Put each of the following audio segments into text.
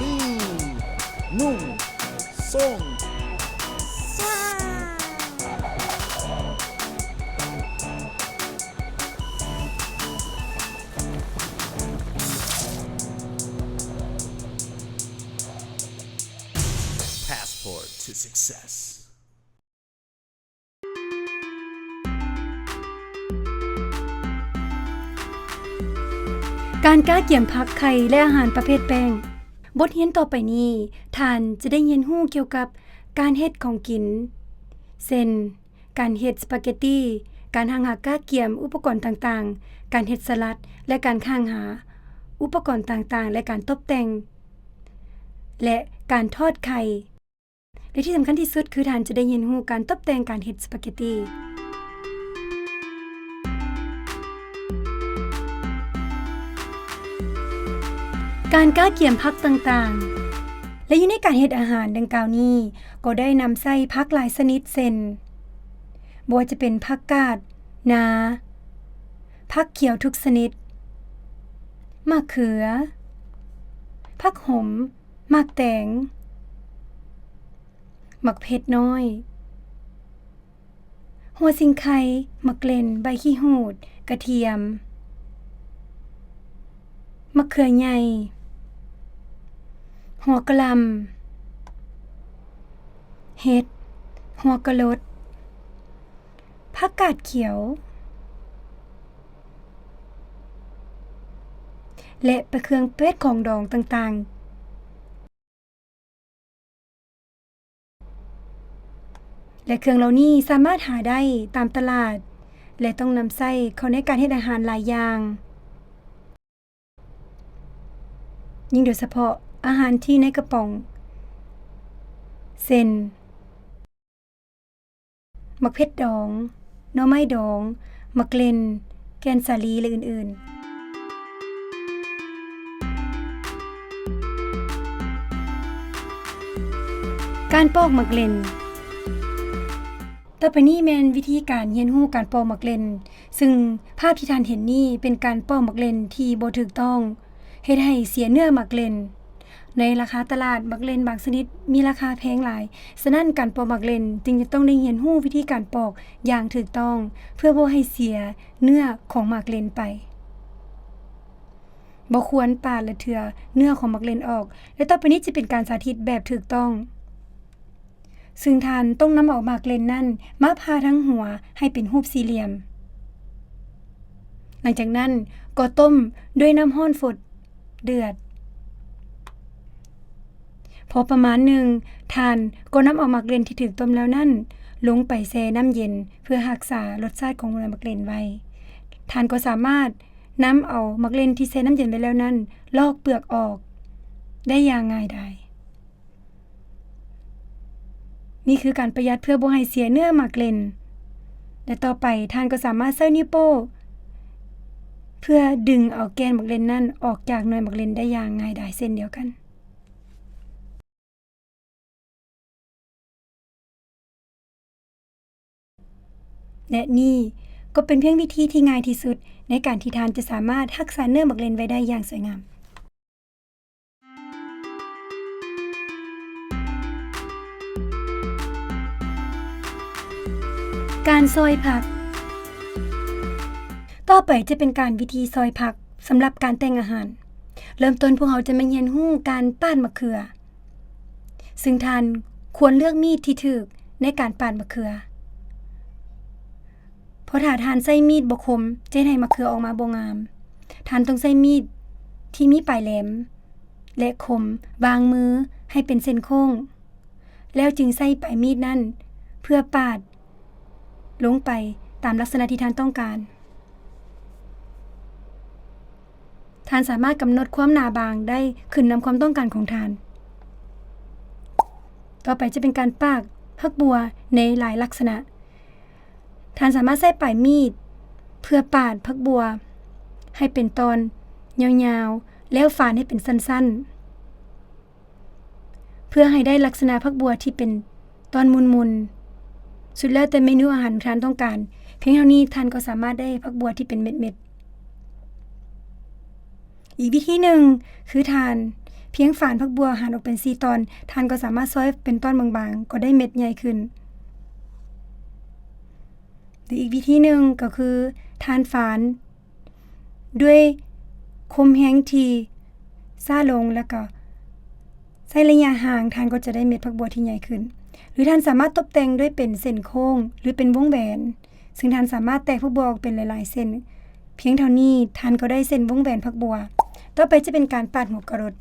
ดีนุ่งส่งซ่า Passport to successการก้าเกี่ยมพักไข่และอาหารประเภทแป้งบทเรียนต่อไปนี้ท่านจะได้เรียนรู้เกี่ยวกับการเฮ็ดของกินเช่นการเฮ็ดสปาเกตตีการหั่งหาก้าเกี่ยมอุปกรณ์ต่างๆการเฮ็ดสลัดและการหั่งหาอุปกรณ์ต่างๆและการตกแต่งและการทอดไข่และที่สำคัญที่สุดคือท่านจะได้เรียนรู้การตกแต่งการเฮ็ดสปาเกตตีการก้าเกี่ยมผักต่างๆและอยู่ในการเฮ็ดอาหารดังกล่าวนี้ก็ได้นำใส่ผักหลายชนิดเช่นบ่ว่าจะเป็นผักกาดนาผักเขียวทุกชนิดมะเขือผักหอมมะแตงมะเผ็ดน้อยหัวสิงไข่มะเกล็นใบขี้หูดกระเทียมมะเขือใหญ่หัวกะหล่ำเห็ดหัวกะลดผักกาดเขียวและประเครื่องเป็ดของดองต่างๆและเครื่องเหล่านี้สามารถหาได้ตามตลาดและต้องนำใส่เข้าในการเฮ็ดอาหารหลายอย่างยิ่งโดยเฉพาะอาหารที่ในกระป๋องเช่นมักเผ็ดดองหน่อไม้ดองมักเล่นแกนสาลีและอื่นๆการปอกมักเล่นต่อไปนี้แม่นวิธีการเรียนรู้การปอกมักเล่นซึ่งภาพที่ท่านเห็นนี้เป็นการปอกมักเล่นที่บ่ถูกต้องเฮ็ดให้เสียเนื้อมักเล่นในราคาตลาดมักเล่นบางชนิดมีราคาแพงหลายฉะนั้นการปอกมักเล่นจึงจะต้องได้เรียนรู้วิธีการปอกอย่างถูกต้องเพื่อบ่ให้เสียเนื้อของมักเล่นไปบ่ควรปาดและเถื่อเนื้อของมักเล่นออกและต่อไปนี้จะเป็นการสาธิตแบบถูกต้องซึ่งท่านต้องนำเอามักเล่นนั้นมาผ่าทั้งหัวให้เป็นรูปสี่เหลี่ยมหลังจากนั้นก็ต้มด้วยน้ำร้อนฝดเดือดพอประมาณหนึ่งท่านก็นำเอามักเล่นที่ถูกต้มแล้วนั่นลงไปแช่น้ำเย็นเพื่อรักษารสชาติของมักเล่นไว้ท่านก็สามารถนำเอามักเล่นที่แช่น้ำเย็นไปแล้วนั่นลอกเปลือกออกได้อย่างง่ายดายนี่คือการประหยัดเพื่อบ่ให้เสียเนื้อมักเล่นและต่อไปท่านก็สามารถใช้นิ้วโป้เพื่อดึงเอาแกนมักเล่นนั่นออกจากหน่วยมักเล่นได้อย่างง่ายดายเช่นเดียวกันและนี่ก็เป็นเพียงวิธีที่ง่ายที่สุดในการที่ท่านจะสามารถรักษาเนื้อมักเล่นไว้ได้อย่างสวยงามการซอยผักต่อไปจะเป็นการวิธีซอยผักสำหรับการแต่งอาหารเริ่มต้นพวกเราจะมาเรียนรู้การปาดมะเขือซึ่งท่านควรเลือกมีดที่ถูกในการปาดมะเขือเพราะถ้าท่านใช้มีดบ่คมจะให้มะเขือออกมาบ่งามท่านต้องใช้มีดที่มีปลายแหลมและคมวางมือให้เป็นเส้นโค้งแล้วจึงใช้ปลายมีดนั้นเพื่อปาดลงไปตามลักษณะที่ท่านต้องการท่านสามารถกำหนดความหนาบางได้ขึ้นนำความต้องการของท่านต่อไปจะเป็นการปาดผักบัวในหลายลักษณะท่านสามารถใช้ปลายมีดเพื่อปาดผักบัวให้เป็นตอนยาวๆแล้วฝานให้เป็นสั้นๆเพื่อให้ได้ลักษณะผักบัวที่เป็นตอนมุนๆสุดแล้วแต่เมนูอาหารท่านต้องการเพียงเท่านี้ท่านก็สามารถได้ผักบัวที่เป็นเม็ดๆอีกวิธีหนึ่งคือท่าน พียงฝานผักบัวหั่นออกเป็น4ตอนท่านก็สามารถซอยเป็นตอนบางๆก็ได้เม็ดใหญ่ขึ้นหรืออีกวิธีหนึ่งก็คือทานฝานด้วยคมแห้งที่ซ่าลงแล้วก็ใช้ระยะห่างท่านก็จะได้เม็ดผักบัวที่ใหญ่ขึ้นหรือท่านสามารถตกแต่งด้วยเป็นเส้นโค้งหรือเป็นวงแหวนซึ่งท่านสามารถแตกผักบัวออกเป็นหลายๆเส้นเพียงเท่านี้ท่านก็ได้เส้นวงแหวนผักบัวต่อไปจะเป็นการปาดหัวกะรด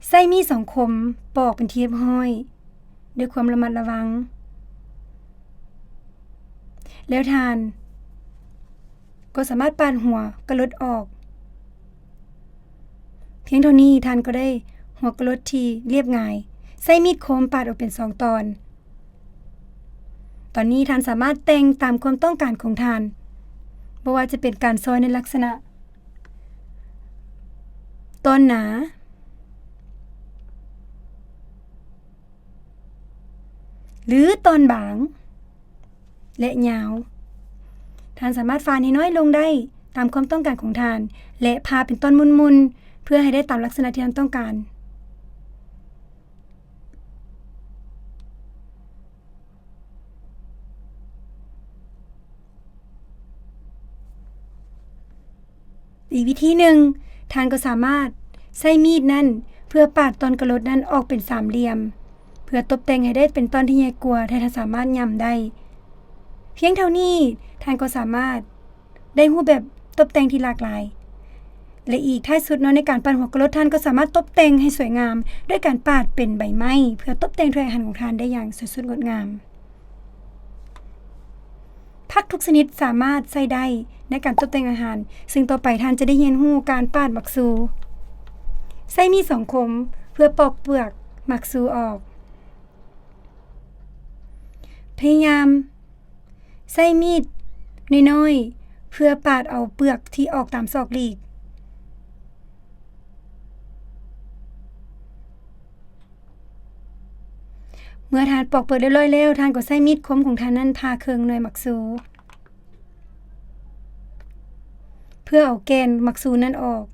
ใช้มีดสองคมปอกเป็นเทียบห้อยด้วยความระมัดระวังแล้วท่านก็สามารถปาดหัวกะรดออกเพียงเท่านี้ท่านก็ได้หัวกะรดที่เรียบง่ายใช้มีดคมปาดออกเป็น2ตอนตอนนี้ท่านสามารถแต่งตามความต้องการของท่านบ่ว่าจะเป็นการซอยในลักษณะตอนหนาหรือตอนบางและยาวท่านสามารถฝานให้น้อยลงได้ตามความต้องการของท่านและพาเป็นตอนมุนๆเพื่อให้ได้ตามลักษณะที่ท่านต้องการอีกวิธีหนึ่งท่านก็สามารถใช้มีดนั่นเพื่อปาดตอนกะรดนั้นออกเป็นสามเหลี่ยมเพื่อตกแต่งให้ได้เป็นตอนที่ใหญ่กว่าท่านสามารถย่ำได้เพียงเท่านี้ท่านก็สามารถได้รูปแบบตกแต่งที่หลากหลายและอีกท้ายสุดเนาะในการปาดหัวกะรดท่านก็สามารถตกแต่งให้สวยงามด้วยการปาดเป็นใบไม้เพื่อตกแต่งถ้วยอาหารของท่านได้อย่างสวยสดงดงามผักทุกชนิดสามารถใช้ได้ในการตกแต่งอาหารซึ่งต่อไปท่านจะได้เรียนรู้การปาดหมักซูใช้มีดสองคมเพื่อปอกเปลือกหมักซูออกพยายามใช้มีดน้อยๆเพื่อปาดเอาเปลือกที่ออกตามซอกหลีกเมื่อท่านปอกเปลือกเรียบร้อยแล้วท่านก็ใช้มีดคมของท่านนั้นผ่าเครื่องหน่วยหมักซูเพื่อเอาแกนหมักซูนั้นออก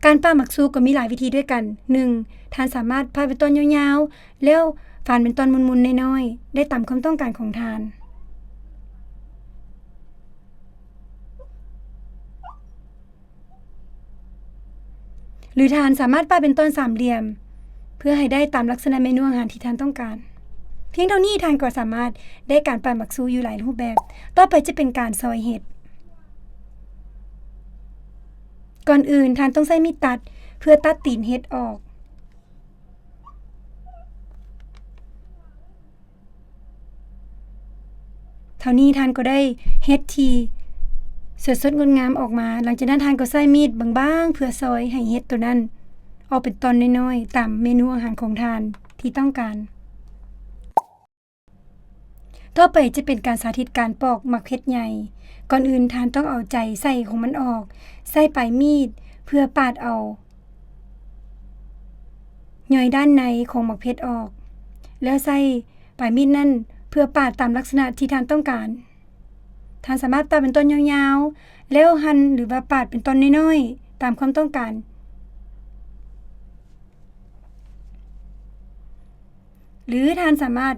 การปาดหมักซูก็มีหลายวิธีด้วยกัน 1. ท่านสามารถปาดเป็นตอนยาวๆแล้วฝานเป็นตอนมุนๆน้อยๆได้ตามความต้องการของท่านหรือท่านสามารถปาดเป็นตอนสามเหลี่ยมเพื่อให้ได้ตามลักษณะเมนูอาหารที่ท่านต้องการเพียงเท่านี้ท่านก็สามารถได้การปาดหมักซูอยู่หลายรูปแบบต่อไปจะเป็นการซอยเห็ดก่อนอื่นท่านต้องใช้มีดตัดเพื่อตัดตีนเห็ดออกเท่านี้ท่านก็ได้เห็ดที่สวยสดงดงามออกมาหลังจากนั้นท่านก็ใช้มีดบางๆเพื่อซอยให้เห็ดตัวนั้นออกเป็นตอนน้อยๆตามเมนูอาหารของท่านที่ต้องการต่อไปจะเป็นการสาธิตการปอกหมักเห็ดใหญ่ก่อนอื่นท่านต้องเอาใจใส่ของมันออกใส่ปลายมีดเพื่อปาดเอาหน่อยด้านในของหมักเห็ดออกแล้วใส่ปลายมีดนั่นเพื่อปาดตามลักษณะที่ท่านต้องการท่านสามารถปาดเป็นตอนยาวๆแล้วหั่นหรือว่าปาดเป็นตอนน้อยๆตามความต้องการหรือท่านสามารถ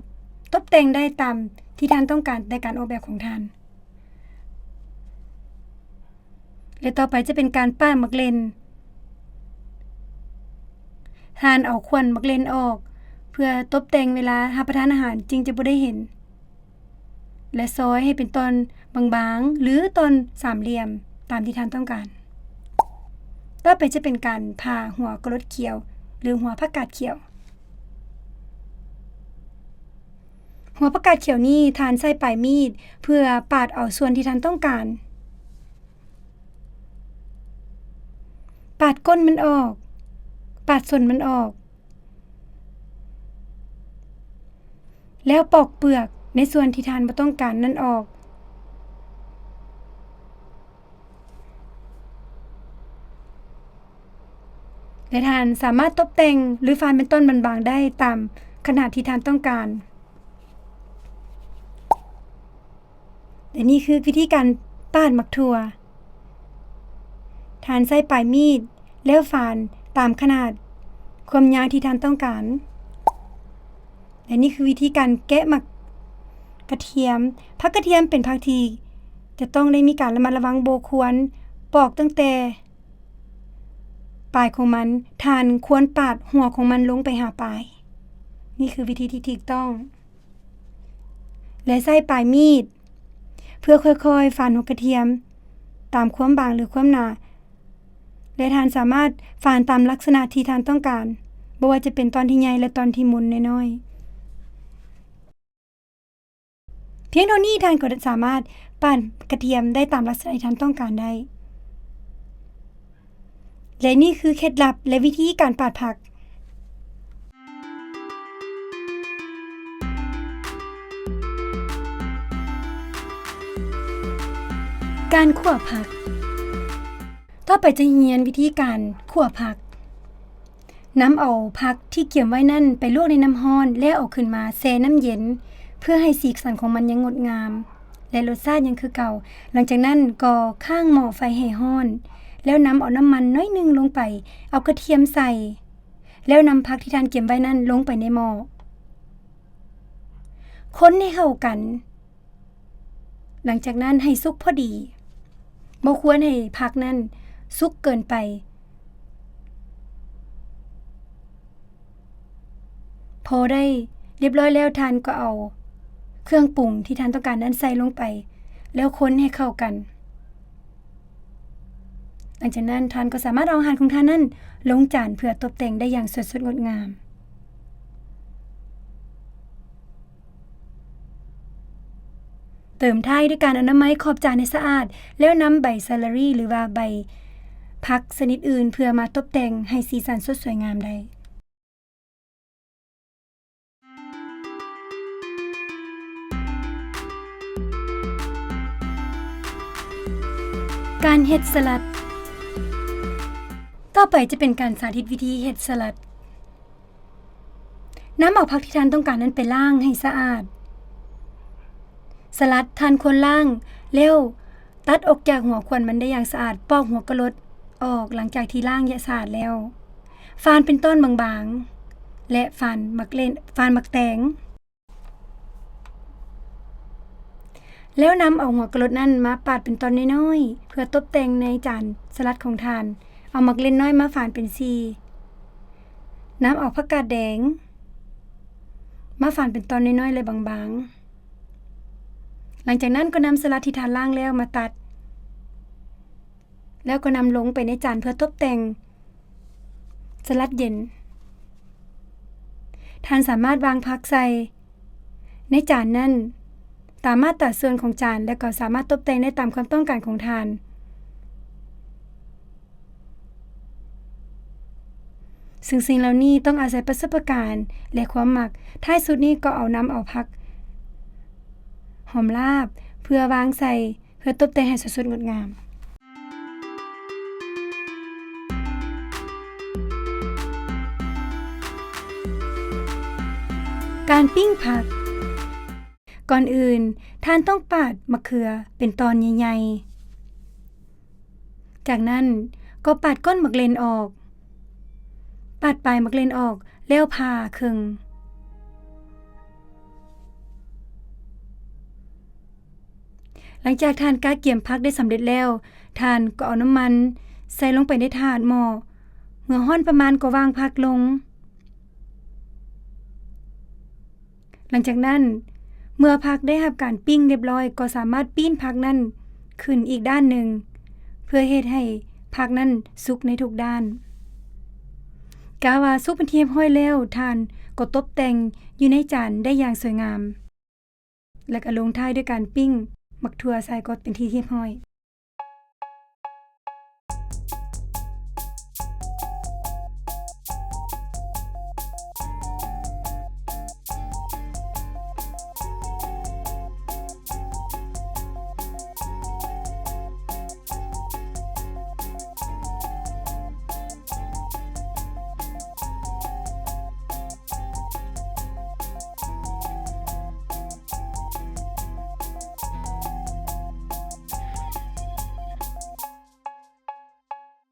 ตกแต่งได้ตามที่ท่านต้องการในการออกแบบของท่านและต่อไปจะเป็นการปาดหมักเลนท่านเอาควันหมักเลนออกเพื่อตกแต่งเวลารับประทานอาหารจึงจะบ่ได้เห็นและซอยให้เป็นตอนบางๆหรือตอนสามเหลี่ยมตามที่ท่านต้องการต่อไปจะเป็นการผ่าหัวกะรดเขียวหรือหัวผักกาดเขียวหัวผักกาดเขียวนี้ท่านใช้ปลายมีดเพื่อปาดเอาส่วนที่ท่านต้องการปาดก้นมันออกปาดส่วนมันออกแล้วปอกเปลือกในส่วนที่ท่านบ่ต้องการนั่นออกและท่านสามารถตกแต่งหรือฝานเป็นต้นบางๆได้ตามขนาดที่ท่านต้องการและนี่คือวิธีการปาดหมักถั่ว ทานใส่ปลายมีดแล้วฝานตามขนาดความยาวที่ท่านต้องการและนี่คือวิธีการแกะหมักกระเทียมผักกระเทียมเป็นผักที่จะต้องได้มีการระมัดระวังบ่ควรปอกตั้งแต่ปลายของมันทานควรปาดหัวของมันลงไปหาปลายนี่คือวิธีที่ถูกต้องและใส่ปลายมีดเพื่อค่อยๆฝานหัวกระเทียมตามความบางหรือความหนาและทานสามารถฝานตามลักษณะที่ทานต้องการบ่ว่าจะเป็นตอนที่ใหญ่และตอนที่มุนน้อยๆเพียงเท่านี้ทานก็สามารถปั่นกระเทียมได้ตามลักษณะที่ทานต้องการได้และนี่คือเคล็ดลับและวิธีการปาดผักการคั่วผักต่อไปจะเรียนวิธีการคั่วผักนำเอาผักที่เกี่ยมไว้นั่นไปลวกในน้ำร้อนแล้วเอาขึ้นมาแช่น้ำเย็นเพื่อให้สีสันของมันยังงดงามและรสชาติยังคือเก่าหลังจากนั้นก็ข้างหม้อไฟให้ร้อนแล้วนำเอาน้ำมันน้อยนึงลงไปเอากระเทียมใส่แล้วนำผักที่ทานเก็บไว้นั่นลงไปในหม้อคนให้เข้ากันหลังจากนั้นให้สุกพอดีบ่ควรให้ผักนั้นสุกเกินไปพอได้เรียบร้อยแล้วทานก็เอาเครื่องปรุงที่ทานต้องการนั้นใส่ลงไปแล้วคนให้เข้ากันหลังจากนั้นทานก็สามารถเอาอาหารของทานนั้นลงจานเพื่อตกแต่งได้อย่างสวยสดงดงามเติมท้ายด้วยการอนามัยขอบจานให้สะอาดแล้วนำใบเซเลอรี่หรือว่าใบผักชนิดอื่นเพื่อมาตกแต่งให้สีสันสดสวยงามได้การเฮ็ดสลัดต่อไปจะเป็นการสาธิตวิธีเฮ็ดสลัดนำเอาผักที่ท่านต้องการนั้นไปล้างให้สะอาดสลัดทานควรล้างแล้วตัดออกจากหัวขวานมันได้อย่างสะอาดปอกหัวกะลดออกหลังจากที่ล้างสะอาดแล้วฝานเป็นต้นบางๆและฝานหมักแตงแล้วนำเอาหัวกะลดนั้นมาปาดเป็นตอนน้อยๆเพื่อตกแต่งในจานสลัดของทานเอาหมักเล่นน้อยมาฝานเป็นซี่นำเอาผักกาดแดงมาฝานเป็นตอนน้อยๆเลยบางๆหลังจากนั้นก็นำสลัดที่ทานล้างแล้วมาตัดแล้วก็นำลงไปในจานเพื่อตกแต่งสลัดเย็นทานสามารถวางผักใส่ในจานนั้นตามมาตราส่วนของจานและก็สามารถตกแต่งได้ตามความต้องการของทานซึ่งสิ่งเหล่านี้ต้องอาศัยประสบการณ์และความมักท้ายสุดนี้ก็เอาผักหอมลาบเพื่อวางใส่เพื่อตกแต่งให้สดงดงามการปิ้งผักก่อนอื่นท่านต้องปาดมะเขือเป็นตอนใหญ่ๆจากนั้นก็ปาดก้นมะเขือออกปาดปลายมะเขือออกแล้วผ่าครึ่งหลังจากทานกาเกี่ยมผักได้สำเร็จแล้วทานก็เอาน้ำมันใส่ลงไปในถาดหม้อเมื่อร้อนประมาณก็วางผักลงหลังจากนั้นเมื่อผักได้รับการปิ้งเรียบร้อยก็สามารถปิ้นผักนั้นขึ้นอีกด้านหนึ่งเพื่อเฮ็ดให้ผักนั้นสุกในทุกด้านกาว่าสุกเป็นที่เรียบร้อยแล้วทานก็ตกแต่งอยู่ในจานได้อย่างสวยงามและก็ลงท้ายด้วยการปิ้งมักถั่วใส่ก็เป็นที่เรียบร้อย